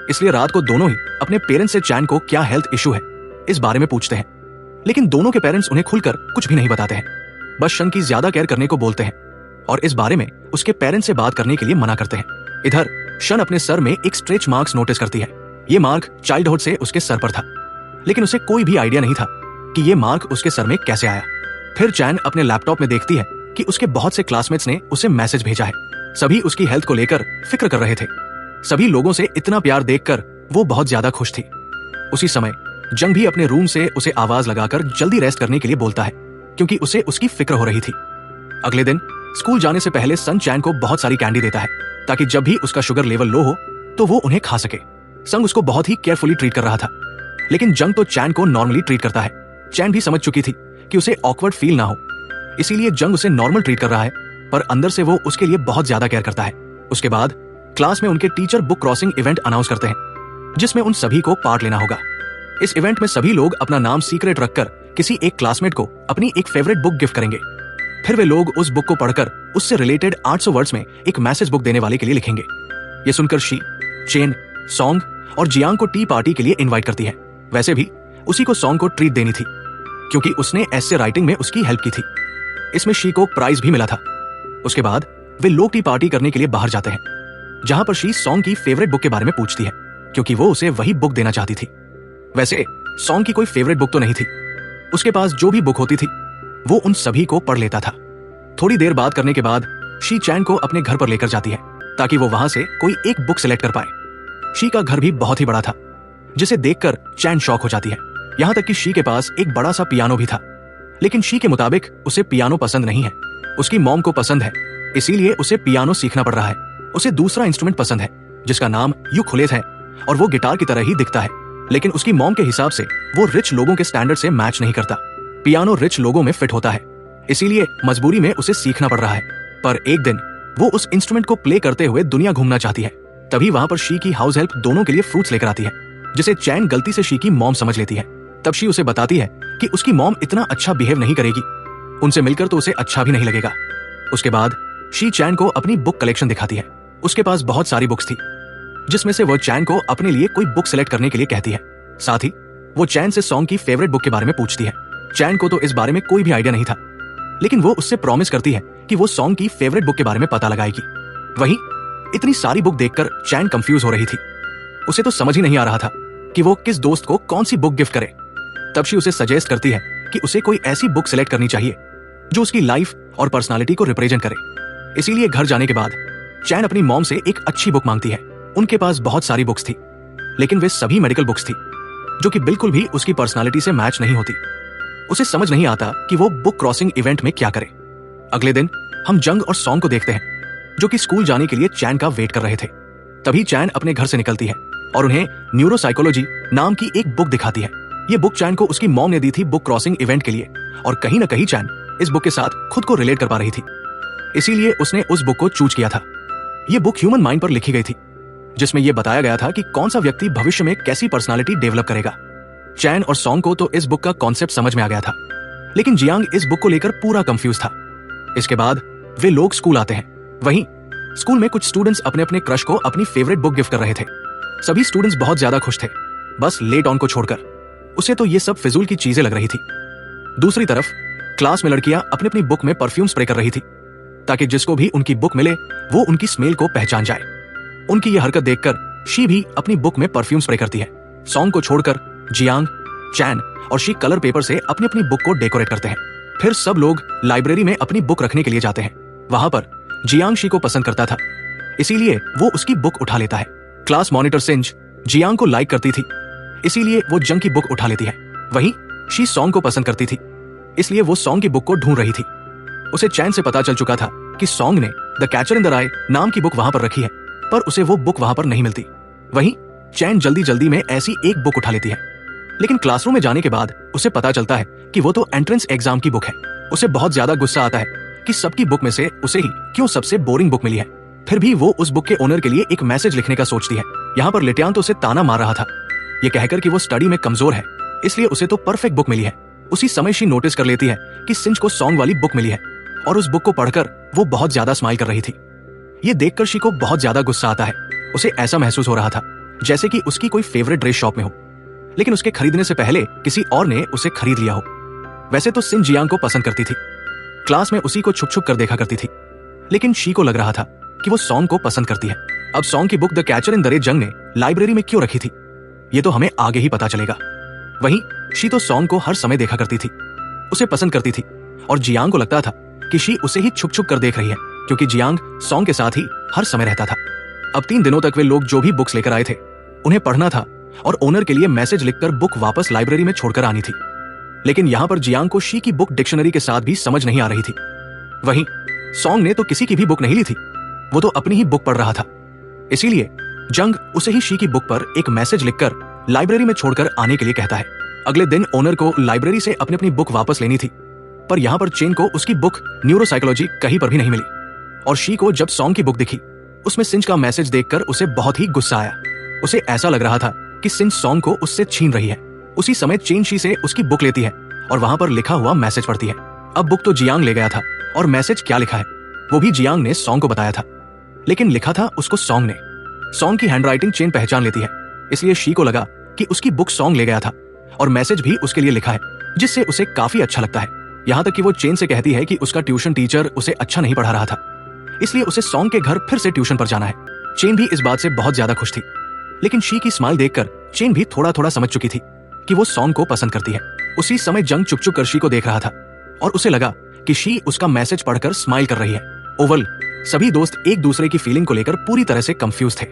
इसलिए रात को दोनों ही अपने पेरेंट्स से चैन को क्या हेल्थ इशू है इस बारे में पूछते हैं। लेकिन दोनों के पेरेंट्स उन्हें खुलकर कुछ भी नहीं बताते हैं, बस शन की ज्यादा केयर करने को बोलते हैं और इस बारे में उसके पेरेंट्स से बात करने के लिए मना करते हैं। इधर शन अपने सर में एक स्ट्रेच मार्क्स नोटिस करती है। ये मार्क चाइल्डहुड से उसके सर पर था, लेकिन उसे कोई भी आइडिया नहीं था कि ये मार्क उसके सर में कैसे आया। फिर चैन अपने लैपटॉप में देखती है कि उसके बहुत से क्लासमेट्स ने उसे मैसेज भेजा है। सभी उसकी हेल्थ को लेकर फिक्र कर रहे थे। सभी लोगों से इतना प्यार देखकर वो बहुत ज्यादा खुश थी। उसी समय जंग भी अपने रूम से उसे आवाज लगाकर जल्दी रेस्ट करने के लिए बोलता है, क्योंकि उसे उसकी फिक्र हो रही थी। अगले दिन स्कूल जाने से पहले सन चैन को बहुत सारी कैंडी देता है ताकि जब भी उसका शुगर लेवल लो हो तो वो उन्हें खा सके। संग उसको बहुत ही केयरफुली ट्रीट कर रहा था, लेकिन जंग तो चैन को नॉर्मली ट्रीट करता है। चैन भी समझ चुकी थी कि उसे ऑकवर्ड फील ना हो, इसीलिए जंग उसे नॉर्मल ट्रीट कर रहा है, पर अंदर से वो उसके लिए बहुत ज्यादा केयर करता है। उसके बाद क्लास में उनके teacher book crossing event announce करते हैं, जिसमें उन सभी को पार्ट लेना होगा। इस इवेंट में सभी लोग अपना नाम सीक्रेट रखकर किसी एक क्लासमेट को अपनी एक फेवरेट बुक गिफ्ट करेंगे। फिर वे लोग उस बुक को पढ़कर उससे रिलेटेड 800 वर्ड्स में एक मैसेज बुक देने वाले के लिए लिखेंगे। ये सुनकर शी, चेन, सॉन्ग और जियांग को टी पार्टी के लिए इनवाइट करती है। वैसे भी उसी को सॉन्ग को ट्रीट देनी थी, क्योंकि उसने ऐसे राइटिंग में उसकी हेल्प की थी। इसमें शी को प्राइज भी मिला था। उसके बाद वे लोग टी पार्टी करने के लिए बाहर जाते हैं, जहां पर शी सॉन्ग की फेवरेट बुक के बारे में पूछती है, क्योंकि वो उसे वही बुक देना चाहती थी। वैसे सॉन्ग की कोई फेवरेट बुक तो नहीं थी, उसके पास जो भी बुक होती थी वो उन सभी को पढ़ लेता था। थोड़ी देर बात करने के बाद शी चैन को अपने घर पर लेकर जाती है ताकि वो वहां से कोई एक बुक सिलेक्ट कर पाए। शी का घर भी बहुत ही बड़ा था, जिसे देखकर चैन शॉक हो जाती है। यहां तक कि शी के पास एक बड़ा सा पियानो भी था, लेकिन शी के मुताबिक उसे पियानो पसंद नहीं है। उसकी मॉम को पसंद है, इसीलिए उसे पियानो सीखना पड़ रहा है। उसे दूसरा इंस्ट्रूमेंट पसंद है जिसका नाम यूकुलेले है और वो गिटार की तरह ही दिखता है, लेकिन उसकी मॉम के हिसाब से वो रिच लोगों के स्टैंडर्ड से मैच नहीं करता। पियानो रिच लोगों में फिट होता है, इसीलिए मजबूरी में उसे सीखना पड़ रहा है। पर एक दिन वो उस इंस्ट्रूमेंट को प्ले करते हुए दुनिया घूमना चाहती है। तभी वहां पर शी की हाउस हेल्प दोनों के लिए फ्रूट्स लेकर आती है, जिसे चैन गलती से शी की मॉम समझ लेती है। तब शी उसे बताती है कि उसकी मॉम इतना अच्छा बिहेव नहीं करेगी, उनसे मिलकर तो उसे अच्छा भी नहीं लगेगा। उसके बाद शी चैन को अपनी बुक कलेक्शन दिखाती है। उसके पास बहुत सारी बुक्स थी, जिसमें से वो चैन को अपने लिए कोई बुक सिलेक्ट करने के लिए कहती है। साथ ही वो चैन से सॉन्ग की फेवरेट बुक के बारे में पूछती है। चैन को तो इस बारे में कोई भी आइडिया नहीं था, लेकिन वो उससे प्रॉमिस करती है कि वो सॉन्ग की फेवरेट बुक के बारे में पता लगाएगी। वहीं इतनी सारी बुक देखकर चैन कंफ्यूज हो रही थी। उसे तो समझ ही नहीं आ रहा था कि वो किस दोस्त को कौन सी बुक गिफ्ट करे। तब शी उसे सजेस्ट करती है कि उसे कोई ऐसी बुक सिलेक्ट करनी चाहिए जो उसकी लाइफ और पर्सनालिटी को रिप्रेजेंट करे। इसीलिए घर जाने के बाद चैन अपनी मॉम से एक अच्छी बुक मांगती है। उनके पास बहुत सारी बुक्स थी, लेकिन वे सभी मेडिकल बुक्स थी, जो कि बिल्कुल भी उसकी पर्सनालिटी से मैच नहीं होती। उसे समझ नहीं आता कि वो बुक क्रॉसिंग इवेंट में क्या करे। अगले दिन हम जंग और सॉन्ग को देखते हैं, जो कि स्कूल जाने के लिए चैन का वेट कर रहे थे। तभी चैन अपने घर से निकलती है और उन्हें न्यूरोसाइकोलॉजी नाम की एक बुक दिखाती है। ये बुक चैन को उसकी मॉम ने दी थी बुक क्रॉसिंग इवेंट के लिए, और कहीं ना कहीं चैन इस बुक के साथ खुद को रिलेट कर पा रही थी, इसीलिए उसने उस बुक को चूज किया था। ये बुक ह्यूमन माइंड पर लिखी गई थी, जिसमें यह बताया गया था कि कौन सा व्यक्ति भविष्य में कैसी पर्सनालिटी डेवलप करेगा। चैन और सॉन्ग को तो इस बुक का कॉन्सेप्ट समझ में आ गया था, लेकिन जियांग इस बुक को लेकर पूरा कंफ्यूज था। इसके बाद वे लोग स्कूल आते हैं। वहीं स्कूल में कुछ स्टूडेंट्स अपने अपने क्रश को अपनी फेवरेट बुक गिफ्ट कर रहे थे। सभी स्टूडेंट्स बहुत ज्यादा खुश थे, बस लेट ऑन को छोड़कर। उसे तो ये सब फिजूल की चीजें लग रही थी। दूसरी तरफ क्लास में लड़कियां अपनी अपनी बुक में परफ्यूम स्प्रे कर रही थी, ताकि जिसको भी उनकी बुक मिले वो उनकी स्मेल को पहचान जाए। उनकी ये हरकत देखकर शी भी अपनी बुक में परफ्यूम स्प्रे करती है। सॉन्ग को छोड़कर जियांग, चैन और शी कलर पेपर से अपनी अपनी बुक को डेकोरेट करते हैं। फिर सब लोग लाइब्रेरी में अपनी बुक रखने के लिए जाते हैं। वहां पर जियांग शी को पसंद करता था, इसीलिए वो उसकी बुक उठा लेता है। क्लास मॉनिटर सिंज जियांग को लाइक करती थी, इसीलिए वो जंग की बुक उठा लेती है। वहीं शी सॉन्ग को पसंद करती थी, इसलिए वो सॉन्ग की बुक को ढूंढ रही थी। उसे चैन से पता चल चुका था कि सॉन्ग ने द कैचर इन द राय नाम की बुक वहां पर रखी है, पर उसे वो बुक वहां पर नहीं मिलती। वहीं चैन जल्दी जल्दी में ऐसी एक बुक उठा लेती है, लेकिन क्लासरूम में जाने के बाद उसे पता चलता है कि वो तो एंट्रेंस एग्जाम की बुक है। उसे बहुत ज्यादा गुस्सा आता है कि सबकी बुक में से उसे ही क्यों सबसे बोरिंग बुक मिली है। फिर भी वो उस बुक के ओनर के लिए एक मैसेज लिखने का सोचती है। यहाँ पर लिटियान तो उसे ताना मार रहा था, ये कहकर कि वो स्टडी में कमजोर है, इसलिए उसे तो परफेक्ट बुक मिली है। उसी समय शी नोटिस कर लेती है कि सिंज को सॉन्ग वाली बुक मिली है, और उस बुक को पढ़कर वो बहुत ज्यादा स्माइल कर रही थी। ये देखकर शी को बहुत ज्यादा गुस्सा आता है। उसे ऐसा महसूस हो रहा था जैसे कि उसकी कोई फेवरेट ड्रेस शॉप में हो, लेकिन उसके खरीदने से पहले किसी और ने उसे खरीद लिया हो। वैसे तो सिन जियांग को पसंद करती थी, क्लास में उसी को छुप छुप कर देखा करती थी, लेकिन शी को लग रहा था कि वो सॉन्ग को पसंद करती है। अब सॉन्ग की book the catcher in the रे जंग ने लाइब्रेरी में क्यों रखी थी, ये तो हमें आगे ही पता चलेगा। वहीं शी तो सॉन्ग को हर समय देखा करती थी, उसे पसंद करती थी, और जियांग को लगता था कि शी उसे ही छुप छुप कर देख रही है, क्योंकि जियांग सॉन्ग के साथ ही हर समय रहता था। अब 3 दिनों तक वे लोग जो भी बुक्स लेकर आए थे उन्हें पढ़ना था और ओनर के लिए मैसेज लिखकर बुक वापस लाइब्रेरी में छोड़कर आनी थी। लेकिन यहां पर जियांग को शी की बुक डिक्शनरी के साथ भी समझ नहीं आ रही थी। वहीं सॉन्ग ने तो किसी की भी बुक नहीं ली थी, वो तो अपनी ही बुक पढ़ रहा था। इसीलिए जंग उसे ही शी की बुक पर एक मैसेज लिखकर लाइब्रेरी में छोड़कर आने के लिए कहता है। अगले दिन ओनर को लाइब्रेरी से अपनी अपनी बुक वापस लेनी थी, पर यहां पर चेन को उसकी बुक न्यूरोसाइकोलॉजी कहीं पर भी नहीं मिली, और शी को जब सॉन्ग की बुक दिखी उसमें सिंच का मैसेज देखकर उसे बहुत ही गुस्सा आया। उसे ऐसा लग रहा था कि सिंच सॉन्ग को उससे छीन रही है। उसी समय चेन शी से उसकी बुक लेती है और वहां पर लिखा हुआ मैसेज पढ़ती है। अब बुक तो जियांग ले गया था, और मैसेज क्या लिखा है वो भी जियांग ने सॉन्ग को बताया था, लेकिन लिखा था उसको सॉन्ग ने। सॉन्ग की हैंडराइटिंग चेन पहचान लेती है, इसलिए शी को लगा कि उसकी बुक सॉन्ग ले गया था और मैसेज भी उसके लिए लिखा है, जिससे उसे काफी अच्छा लगता है। यहां तक कि वो चेन से कहती है कि उसका ट्यूशन टीचर उसे अच्छा नहीं पढ़ा रहा था, इसलिए उसे सॉन्ग के घर फिर से ट्यूशन पर जाना है। चेन भी इस बात से बहुत ज्यादा खुश थी, लेकिन शी की स्माइल देखकर चेन भी थोड़ा थोड़ा समझ चुकी थी कि वो सॉन्ग को पसंद करती है। उसी समय जंग चुप चुप कर शी को देख रहा था और उसे लगा कि शी उसका मैसेज पढ़कर स्माइल कर रही है। ओवल सभी दोस्त एक दूसरे की फीलिंग को लेकर पूरी तरह से कंफ्यूज थे।